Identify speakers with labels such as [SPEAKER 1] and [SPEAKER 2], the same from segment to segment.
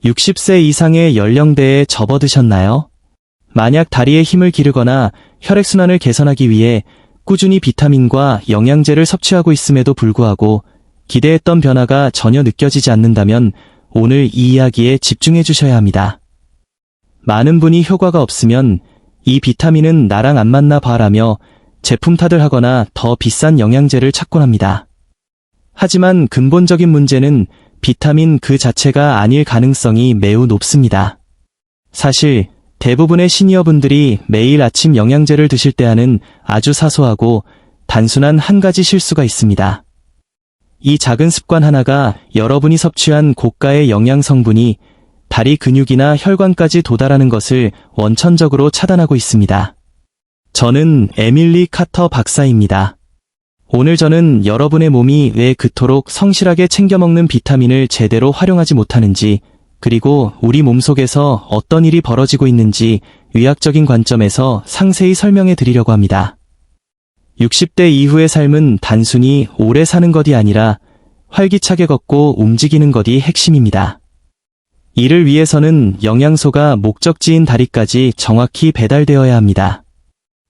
[SPEAKER 1] 60세 이상의 연령대에 접어드셨나요? 만약 다리에 힘을 기르거나 혈액순환을 개선하기 위해 꾸준히 비타민과 영양제를 섭취하고 있음에도 불구하고 기대했던 변화가 전혀 느껴지지 않는다면 오늘 이 이야기에 집중해 주셔야 합니다. 많은 분이 효과가 없으면 이 비타민은 나랑 안 맞나 봐라며 제품 탓을 하거나 더 비싼 영양제를 찾곤 합니다. 하지만 근본적인 문제는 비타민 그 자체가 아닐 가능성이 매우 높습니다. 사실 대부분의 시니어분들이 매일 아침 영양제를 드실 때 하는 아주 사소하고 단순한 한 가지 실수가 있습니다. 이 작은 습관 하나가 여러분이 섭취한 고가의 영양 성분이 다리 근육이나 혈관까지 도달하는 것을 원천적으로 차단하고 있습니다. 저는 에밀리 카터 박사입니다. 오늘 저는 여러분의 몸이 왜 그토록 성실하게 챙겨 먹는 비타민을 제대로 활용하지 못하는지, 그리고 우리 몸속에서 어떤 일이 벌어지고 있는지 의학적인 관점에서 상세히 설명해 드리려고 합니다. 60대 이후의 삶은 단순히 오래 사는 것이 아니라 활기차게 걷고 움직이는 것이 핵심입니다. 이를 위해서는 영양소가 목적지인 다리까지 정확히 배달되어야 합니다.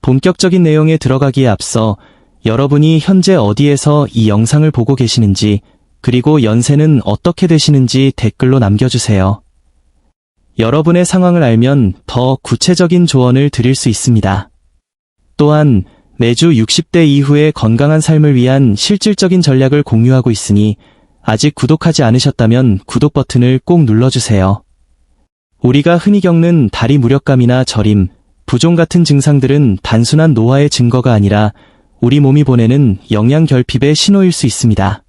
[SPEAKER 1] 본격적인 내용에 들어가기에 앞서 여러분이 현재 어디에서 이 영상을 보고 계시는지, 그리고 연세는 어떻게 되시는지 댓글로 남겨주세요. 여러분의 상황을 알면 더 구체적인 조언을 드릴 수 있습니다. 또한 매주 60대 이후의 건강한 삶을 위한 실질적인 전략을 공유하고 있으니 아직 구독하지 않으셨다면 구독 버튼을 꼭 눌러주세요. 우리가 흔히 겪는 다리 무력감이나 저림, 부종 같은 증상들은 단순한 노화의 증거가 아니라 우리 몸이 보내는 영양 결핍의 신호일 수 있습니다.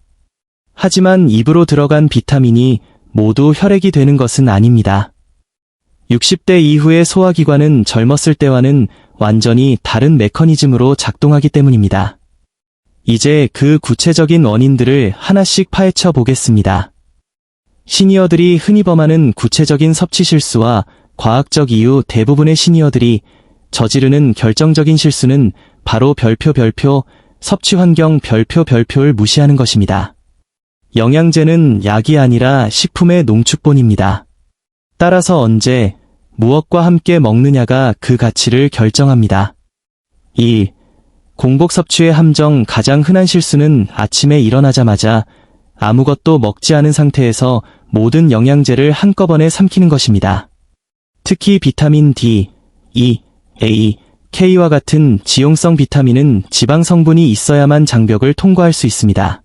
[SPEAKER 1] 하지만 입으로 들어간 비타민이 모두 혈액이 되는 것은 아닙니다. 60대 이후의 소화기관은 젊었을 때와는 완전히 다른 메커니즘으로 작동하기 때문입니다. 이제 그 구체적인 원인들을 하나씩 파헤쳐 보겠습니다. 시니어들이 흔히 범하는 구체적인 섭취 실수와 과학적 이유. 대부분의 시니어들이 저지르는 결정적인 실수는 바로 별표, 섭취 환경 별표를 무시하는 것입니다. 영양제는 약이 아니라 식품의 농축본입니다. 따라서 언제, 무엇과 함께 먹느냐가 그 가치를 결정합니다. 2. 공복 섭취의 함정. 가장 흔한 실수는 아침에 일어나자마자 아무것도 먹지 않은 상태에서 모든 영양제를 한꺼번에 삼키는 것입니다. 특히 비타민 D, E, A, K와 같은 지용성 비타민은 지방 성분이 있어야만 장벽을 통과할 수 있습니다.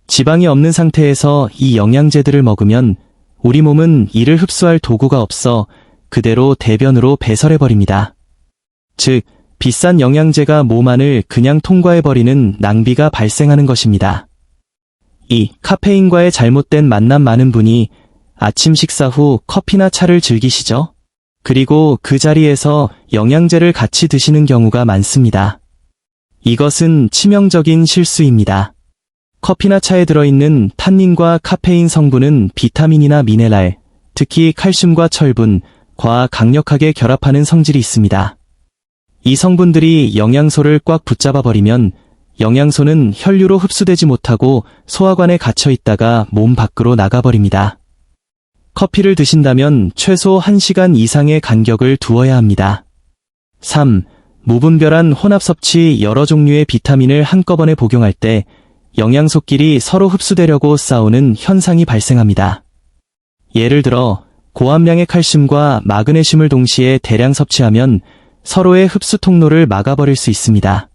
[SPEAKER 1] 지방이 없는 상태에서 이 영양제들을 먹으면 우리 몸은 이를 흡수할 도구가 없어 그대로 대변으로 배설해버립니다. 즉, 비싼 영양제가 몸 안을 그냥 통과해버리는 낭비가 발생하는 것입니다. 2. 카페인과의 잘못된 만남. 많은 분이 아침 식사 후 커피나 차를 즐기시죠? 그리고 그 자리에서 영양제를 같이 드시는 경우가 많습니다. 이것은 치명적인 실수입니다. 커피나 차에 들어있는 탄닌과 카페인 성분은 비타민이나 미네랄, 특히 칼슘과 철분과 강력하게 결합하는 성질이 있습니다. 이 성분들이 영양소를 꽉 붙잡아버리면 영양소는 혈류로 흡수되지 못하고 소화관에 갇혀 있다가 몸 밖으로 나가버립니다. 커피를 드신다면 최소 1시간 이상의 간격을 두어야 합니다. 3. 무분별한 혼합 섭취. 여러 종류의 비타민을 한꺼번에 복용할 때 영양소끼리 서로 흡수되려고 싸우는 현상이 발생합니다. 예를 들어 고함량의 칼슘과 마그네슘을 동시에 대량 섭취하면 서로의 흡수 통로를 막아버릴 수 있습니다.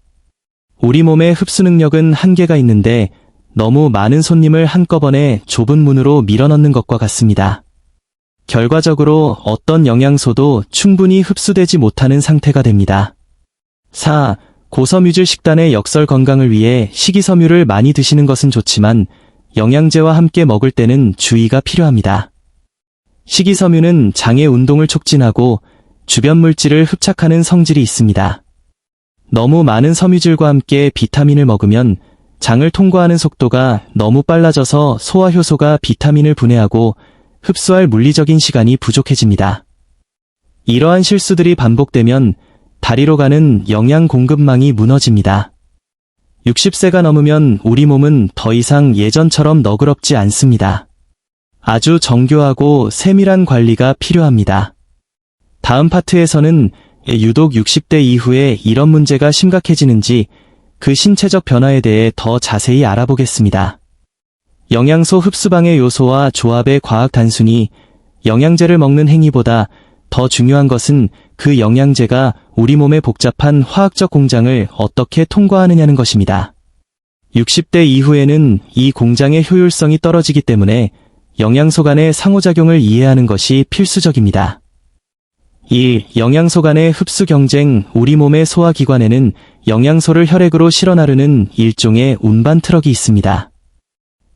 [SPEAKER 1] 우리 몸의 흡수 능력은 한계가 있는데 너무 많은 손님을 한꺼번에 좁은 문으로 밀어넣는 것과 같습니다. 결과적으로 어떤 영양소도 충분히 흡수되지 못하는 상태가 됩니다. 4. 고섬유질 식단의 역설. 건강을 위해 식이섬유를 많이 드시는 것은 좋지만 영양제와 함께 먹을 때는 주의가 필요합니다. 식이섬유는 장의 운동을 촉진하고 주변 물질을 흡착하는 성질이 있습니다. 너무 많은 섬유질과 함께 비타민을 먹으면 장을 통과하는 속도가 너무 빨라져서 소화 효소가 비타민을 분해하고 흡수할 물리적인 시간이 부족해집니다. 이러한 실수들이 반복되면 다리로 가는 영양 공급망이 무너집니다. 60세가 넘으면 우리 몸은 더 이상 예전처럼 너그럽지 않습니다. 아주 정교하고 세밀한 관리가 필요합니다. 다음 파트에서는 유독 60대 이후에 이런 문제가 심각해지는지 그 신체적 변화에 대해 더 자세히 알아보겠습니다. 영양소 흡수방해 요소와 조합의 과학 단순히 영양제를 먹는 행위보다 더 중요한 것은 그 영양제가 우리 몸의 복잡한 화학적 공장을 어떻게 통과하느냐는 것입니다. 60대 이후에는 이 공장의 효율성이 떨어지기 때문에 영양소 간의 상호작용을 이해하는 것이 필수적입니다. 1. 영양소 간의 흡수 경쟁. 우리 몸의 소화기관에는 영양소를 혈액으로 실어 나르는 일종의 운반 트럭이 있습니다.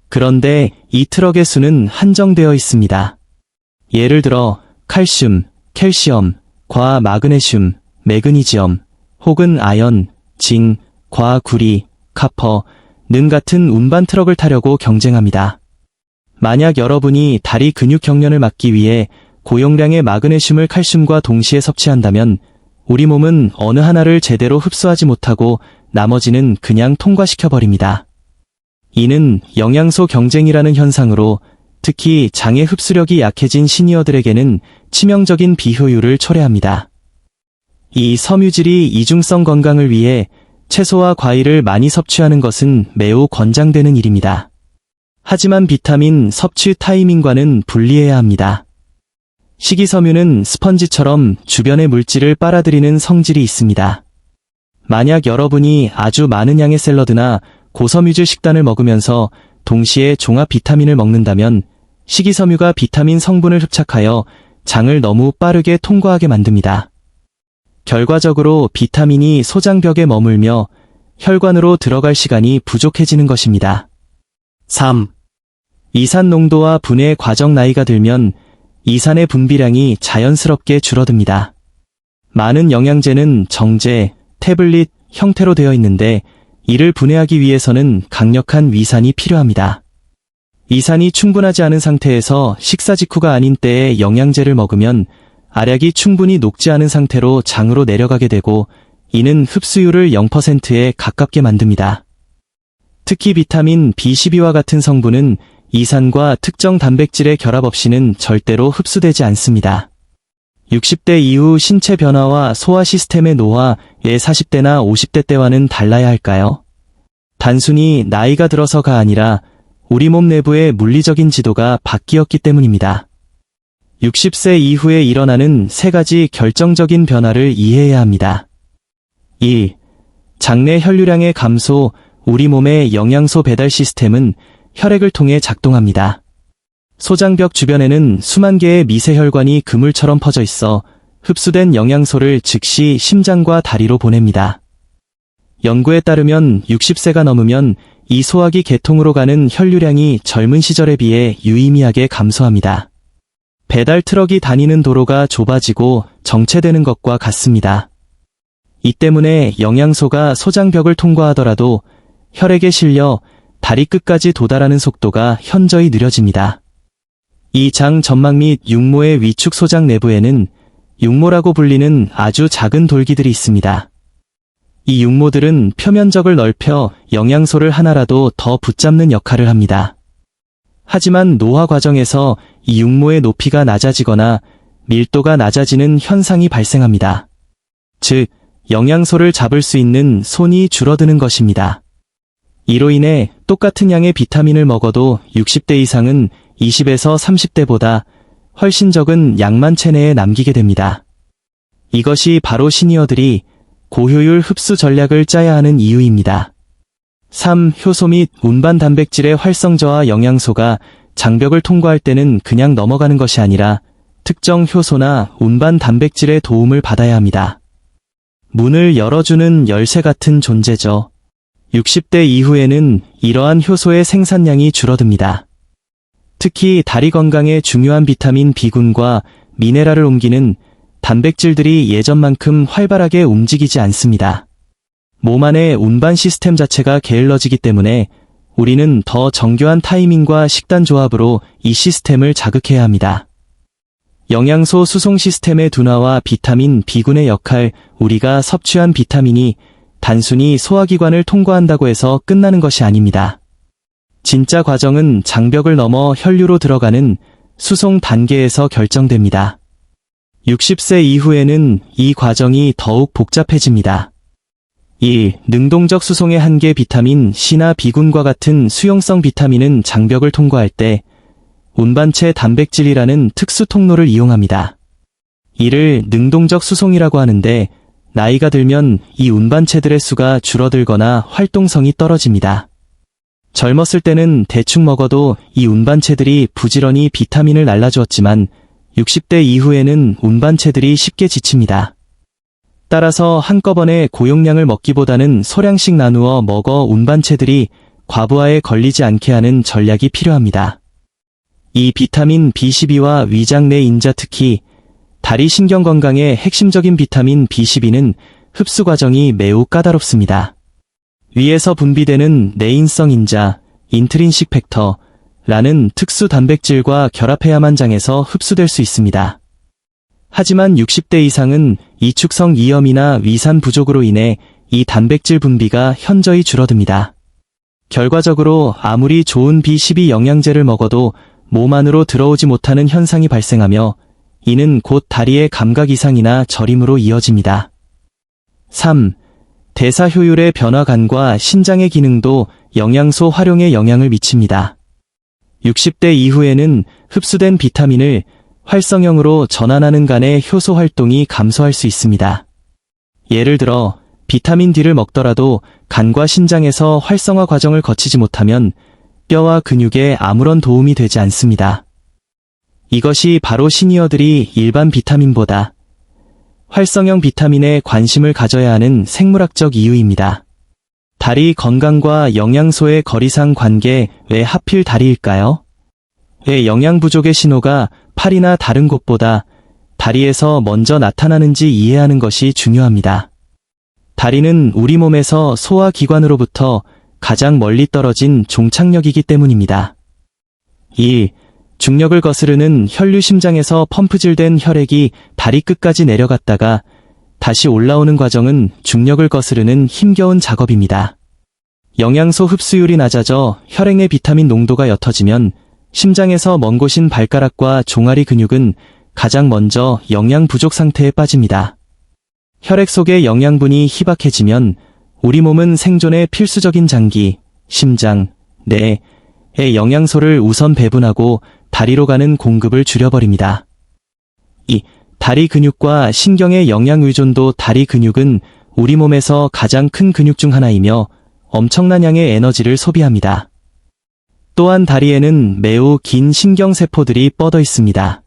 [SPEAKER 1] 그런데 이 트럭의 수는 한정되어 있습니다. 예를 들어 칼슘, 캘시엄, 과 마그네슘, 매그니지엄, 혹은 아연, 징, 과 구리, 카퍼 능 같은 운반 트럭을 타려고 경쟁합니다. 만약 여러분이 다리 근육 경련을 막기 위해 고용량의 마그네슘을 칼슘과 동시에 섭취한다면 우리 몸은 어느 하나를 제대로 흡수하지 못하고 나머지는 그냥 통과시켜버립니다. 이는 영양소 경쟁이라는 현상으로 특히 장의 흡수력이 약해진 시니어들에게는 치명적인 비효율을 초래합니다. 이 섬유질이 이중성 건강을 위해 채소와 과일을 많이 섭취하는 것은 매우 권장되는 일입니다. 하지만 비타민 섭취 타이밍과는 분리해야 합니다. 식이섬유는 스펀지처럼 주변의 물질을 빨아들이는 성질이 있습니다. 만약 여러분이 아주 많은 양의 샐러드나 고섬유질 식단을 먹으면서 동시에 종합 비타민을 먹는다면 식이섬유가 비타민 성분을 흡착하여 장을 너무 빠르게 통과하게 만듭니다. 결과적으로 비타민이 소장벽에 머물며 혈관으로 들어갈 시간이 부족해지는 것입니다. 3. 이산 농도와 분해 과정. 나이가 들면 이산의 분비량이 자연스럽게 줄어듭니다. 많은 영양제는 정제, 태블릿 형태로 되어 있는데 이를 분해하기 위해서는 강력한 위산이 필요합니다. 이산이 충분하지 않은 상태에서 식사 직후가 아닌 때에 영양제를 먹으면 알약이 충분히 녹지 않은 상태로 장으로 내려가게 되고 이는 흡수율을 0%에 가깝게 만듭니다. 특히 비타민 B12와 같은 성분은 이산과 특정 단백질의 결합 없이는 절대로 흡수되지 않습니다. 60대 이후 신체 변화와 소화 시스템의 노화의 40대나 50대 때와는 달라야 할까요? 단순히 나이가 들어서가 아니라 우리 몸 내부의 물리적인 지도가 바뀌었기 때문입니다. 60세 이후에 일어나는 3가지 결정적인 변화를 이해해야 합니다. 1. 장내 혈류량의 감소. 우리 몸의 영양소 배달 시스템은 혈액을 통해 작동합니다. 소장벽 주변에는 수만 개의 미세혈관이 그물처럼 퍼져 있어 흡수된 영양소를 즉시 심장과 다리로 보냅니다. 연구에 따르면 60세가 넘으면 이 소화기 계통으로 가는 혈류량이 젊은 시절에 비해 유의미하게 감소합니다. 배달 트럭이 다니는 도로가 좁아지고 정체되는 것과 같습니다. 이 때문에 영양소가 소장벽을 통과하더라도 혈액에 실려 다리 끝까지 도달하는 속도가 현저히 느려집니다. 이 장 점막 및 육모의 위축 소장 내부에는 육모라고 불리는 아주 작은 돌기들이 있습니다. 이 육모들은 표면적을 넓혀 영양소를 하나라도 더 붙잡는 역할을 합니다. 하지만 노화 과정에서 이 육모의 높이가 낮아지거나 밀도가 낮아지는 현상이 발생합니다. 즉, 영양소를 잡을 수 있는 손이 줄어드는 것입니다. 이로 인해 똑같은 양의 비타민을 먹어도 60대 이상은 20에서 30대보다 훨씬 적은 양만 체내에 남기게 됩니다. 이것이 바로 시니어들이 고효율 흡수 전략을 짜야 하는 이유입니다. 3. 효소 및 운반 단백질의 활성 저하. 영양소가 장벽을 통과할 때는 그냥 넘어가는 것이 아니라 특정 효소나 운반 단백질의 도움을 받아야 합니다. 문을 열어주는 열쇠 같은 존재죠. 60대 이후에는 이러한 효소의 생산량이 줄어듭니다. 특히 다리 건강에 중요한 비타민 B군과 미네랄을 옮기는 단백질들이 예전만큼 활발하게 움직이지 않습니다. 몸 안의 운반 시스템 자체가 게을러지기 때문에 우리는 더 정교한 타이밍과 식단 조합으로 이 시스템을 자극해야 합니다. 영양소 수송 시스템의 둔화와 비타민 B군의 역할. 우리가 섭취한 비타민이 단순히 소화기관을 통과한다고 해서 끝나는 것이 아닙니다. 진짜 과정은 장벽을 넘어 혈류로 들어가는 수송 단계에서 결정됩니다. 60세 이후에는 이 과정이 더욱 복잡해집니다. 1. 능동적 수송의 한계. 비타민 C나 B군과 같은 수용성 비타민은 장벽을 통과할 때 운반체 단백질이라는 특수 통로를 이용합니다. 이를 능동적 수송이라고 하는데, 나이가 들면 이 운반체들의 수가 줄어들거나 활동성이 떨어집니다. 젊었을 때는 대충 먹어도 이 운반체들이 부지런히 비타민을 날라주었지만 60대 이후에는 운반체들이 쉽게 지칩니다. 따라서 한꺼번에 고용량을 먹기보다는 소량씩 나누어 먹어 운반체들이 과부하에 걸리지 않게 하는 전략이 필요합니다. 이 비타민 B12와 위장 내 인자, 특히 다리 신경 건강의 핵심적인 비타민 B12는 흡수 과정이 매우 까다롭습니다. 위에서 분비되는 내인성 인자, 인트린식 팩터라는 특수 단백질과 결합해야만 장에서 흡수될 수 있습니다. 하지만 60대 이상은 이축성 이염이나 위산 부족으로 인해 이 단백질 분비가 현저히 줄어듭니다. 결과적으로 아무리 좋은 B12 영양제를 먹어도 몸 안으로 들어오지 못하는 현상이 발생하며, 이는 곧 다리의 감각 이상이나 저림으로 이어집니다. 3. 대사 효율의 변화. 간과 신장의 기능도 영양소 활용에 영향을 미칩니다. 60대 이후에는 흡수된 비타민을 활성형으로 전환하는 간의 효소 활동이 감소할 수 있습니다. 예를 들어 비타민 D를 먹더라도 간과 신장에서 활성화 과정을 거치지 못하면 뼈와 근육에 아무런 도움이 되지 않습니다. 이것이 바로 시니어들이 일반 비타민보다 활성형 비타민에 관심을 가져야 하는 생물학적 이유입니다. 다리 건강과 영양소의 거리상 관계. 왜 하필 다리일까요? 왜 영양 부족의 신호가 팔이나 다른 곳보다 다리에서 먼저 나타나는지 이해하는 것이 중요합니다. 다리는 우리 몸에서 소화기관으로부터 가장 멀리 떨어진 종착역이기 때문입니다. 2. 중력을 거스르는 혈류. 심장에서 펌프질된 혈액이 다리 끝까지 내려갔다가 다시 올라오는 과정은 중력을 거스르는 힘겨운 작업입니다. 영양소 흡수율이 낮아져 혈액 내 비타민 농도가 옅어지면 심장에서 먼 곳인 발가락과 종아리 근육은 가장 먼저 영양 부족 상태에 빠집니다. 혈액 속의 영양분이 희박해지면 우리 몸은 생존에 필수적인 장기, 심장, 뇌에 영양소를 우선 배분하고 다리로 가는 공급을 줄여버립니다. 2. 다리 근육과 신경의 영양 의존도. 다리 근육은 우리 몸에서 가장 큰 근육 중 하나이며 엄청난 양의 에너지를 소비합니다. 또한 다리에는 매우 긴 신경세포들이 뻗어 있습니다.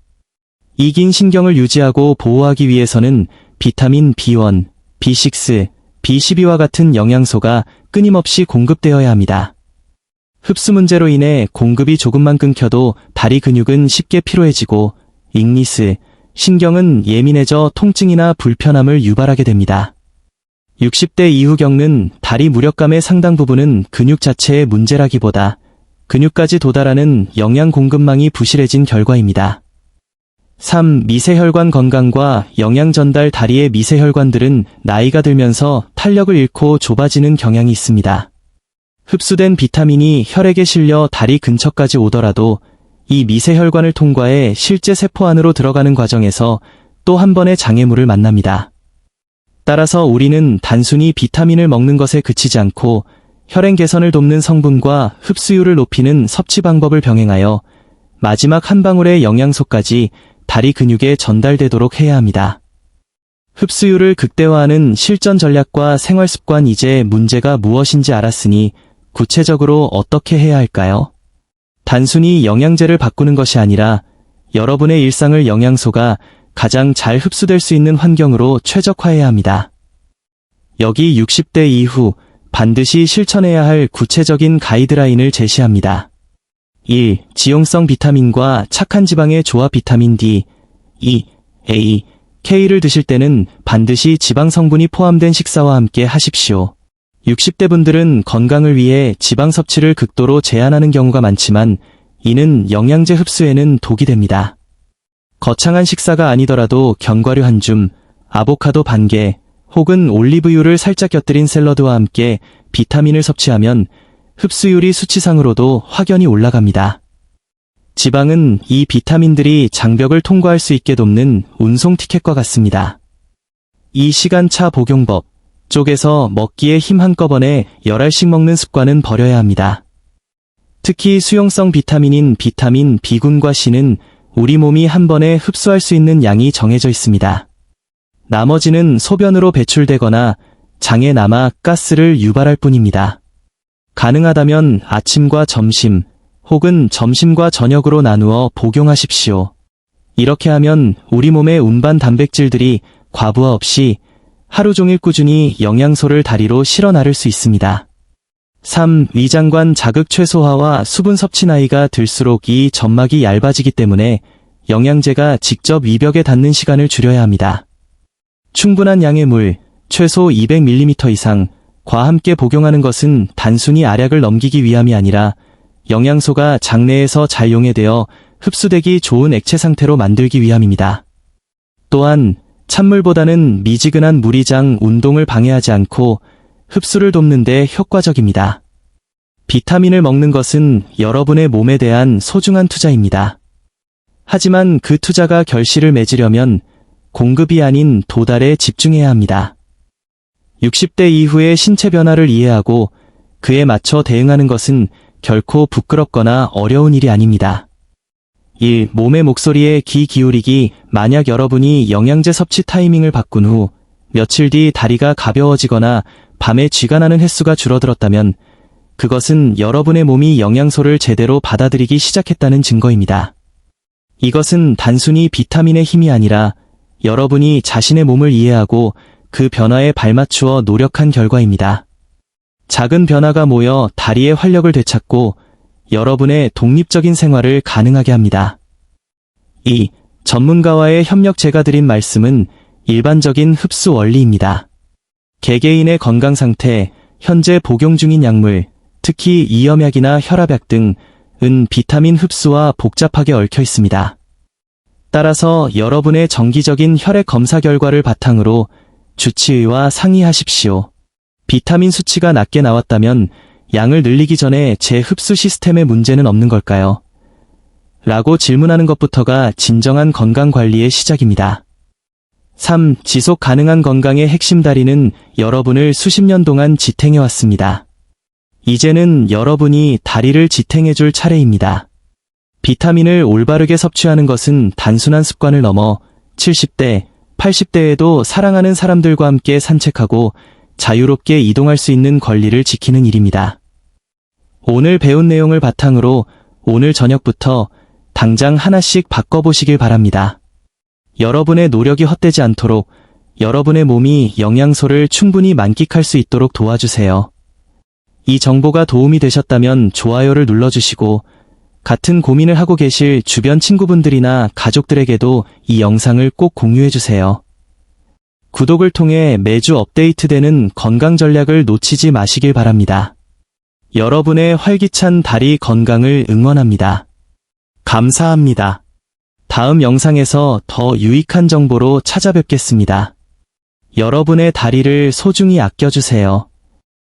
[SPEAKER 1] 이 긴 신경을 유지하고 보호하기 위해서는 비타민 B1, B6, B12와 같은 영양소가 끊임없이 공급되어야 합니다. 흡수 문제로 인해 공급이 조금만 끊겨도 다리 근육은 쉽게 피로해지고 잉리스, 신경은 예민해져 통증이나 불편함을 유발하게 됩니다. 60대 이후 겪는 다리 무력감의 상당 부분은 근육 자체의 문제라기보다 근육까지 도달하는 영양 공급망이 부실해진 결과입니다. 3. 미세혈관 건강과 영양 전달. 다리의 미세혈관들은 나이가 들면서 탄력을 잃고 좁아지는 경향이 있습니다. 흡수된 비타민이 혈액에 실려 다리 근처까지 오더라도 이 미세혈관을 통과해 실제 세포 안으로 들어가는 과정에서 또 한 번의 장애물을 만납니다. 따라서 우리는 단순히 비타민을 먹는 것에 그치지 않고 혈행 개선을 돕는 성분과 흡수율을 높이는 섭취 방법을 병행하여 마지막 한 방울의 영양소까지 다리 근육에 전달되도록 해야 합니다. 흡수율을 극대화하는 실전 전략과 생활 습관. 이제 문제가 무엇인지 알았으니 구체적으로 어떻게 해야 할까요? 단순히 영양제를 바꾸는 것이 아니라 여러분의 일상을 영양소가 가장 잘 흡수될 수 있는 환경으로 최적화해야 합니다. 여기 60대 이후 반드시 실천해야 할 구체적인 가이드라인을 제시합니다. 1. 지용성 비타민과 착한 지방의 조합. 비타민 D, E, A, K를 드실 때는 반드시 지방 성분이 포함된 식사와 함께 하십시오. 60대 분들은 건강을 위해 지방 섭취를 극도로 제한하는 경우가 많지만 이는 영양제 흡수에는 독이 됩니다. 거창한 식사가 아니더라도 견과류 한 줌, 아보카도 반 개, 혹은 올리브유를 살짝 곁들인 샐러드와 함께 비타민을 섭취하면 흡수율이 수치상으로도 확연히 올라갑니다. 지방은 이 비타민들이 장벽을 통과할 수 있게 돕는 운송 티켓과 같습니다. 이 시간차 복용법 쪽에서 먹기에 힘 한꺼번에 10알씩 먹는 습관은 버려야 합니다. 특히 수용성 비타민인 비타민 B군과 C는 우리 몸이 한 번에 흡수할 수 있는 양이 정해져 있습니다. 나머지는 소변으로 배출되거나 장에 남아 가스를 유발할 뿐입니다. 가능하다면 아침과 점심 혹은 점심과 저녁으로 나누어 복용하십시오. 이렇게 하면 우리 몸의 운반 단백질들이 과부하 없이 하루 종일 꾸준히 영양소를 다리로 실어 나를 수 있습니다. 3. 위장관 자극 최소화와 수분 섭취. 나이가 들수록 이 점막이 얇아지기 때문에 영양제가 직접 위벽에 닿는 시간을 줄여야 합니다. 충분한 양의 물, 최소 200ml 이상, 과 함께 복용하는 것은 단순히 알약을 넘기기 위함이 아니라 영양소가 장내에서 잘 용해되어 흡수되기 좋은 액체 상태로 만들기 위함입니다. 또한 찬물보다는 미지근한 물이 장 운동을 방해하지 않고 흡수를 돕는 데 효과적입니다. 비타민을 먹는 것은 여러분의 몸에 대한 소중한 투자입니다. 하지만 그 투자가 결실을 맺으려면 공급이 아닌 도달에 집중해야 합니다. 60대 이후의 신체 변화를 이해하고 그에 맞춰 대응하는 것은 결코 부끄럽거나 어려운 일이 아닙니다. 1. 몸의 목소리에 귀 기울이기. 만약 여러분이 영양제 섭취 타이밍을 바꾼 후 며칠 뒤 다리가 가벼워지거나 밤에 쥐가 나는 횟수가 줄어들었다면 그것은 여러분의 몸이 영양소를 제대로 받아들이기 시작했다는 증거입니다. 이것은 단순히 비타민의 힘이 아니라 여러분이 자신의 몸을 이해하고 그 변화에 발맞추어 노력한 결과입니다. 작은 변화가 모여 다리의 활력을 되찾고 여러분의 독립적인 생활을 가능하게 합니다. 2. 전문가와의 협력. 제가 드린 말씀은 일반적인 흡수 원리입니다. 개개인의 건강 상태, 현재 복용 중인 약물, 특히 이염약이나 혈압약 등은 비타민 흡수와 복잡하게 얽혀 있습니다. 따라서 여러분의 정기적인 혈액 검사 결과를 바탕으로 주치의와 상의하십시오. 비타민 수치가 낮게 나왔다면 양을 늘리기 전에 제 흡수 시스템에 문제는 없는 걸까요? 라고 질문하는 것부터가 진정한 건강관리의 시작입니다. 3. 지속 가능한 건강의 핵심. 다리는 여러분을 수십 년 동안 지탱해왔습니다. 이제는 여러분이 다리를 지탱해줄 차례입니다. 비타민을 올바르게 섭취하는 것은 단순한 습관을 넘어 70대, 80대에도 사랑하는 사람들과 함께 산책하고 자유롭게 이동할 수 있는 권리를 지키는 일입니다. 오늘 배운 내용을 바탕으로 오늘 저녁부터 당장 하나씩 바꿔보시길 바랍니다. 여러분의 노력이 헛되지 않도록 여러분의 몸이 영양소를 충분히 만끽할 수 있도록 도와주세요. 이 정보가 도움이 되셨다면 좋아요를 눌러주시고 같은 고민을 하고 계실 주변 친구분들이나 가족들에게도 이 영상을 꼭 공유해주세요. 구독을 통해 매주 업데이트되는 건강 전략을 놓치지 마시길 바랍니다. 여러분의 활기찬 다리 건강을 응원합니다. 감사합니다. 다음 영상에서 더 유익한 정보로 찾아뵙겠습니다. 여러분의 다리를 소중히 아껴주세요.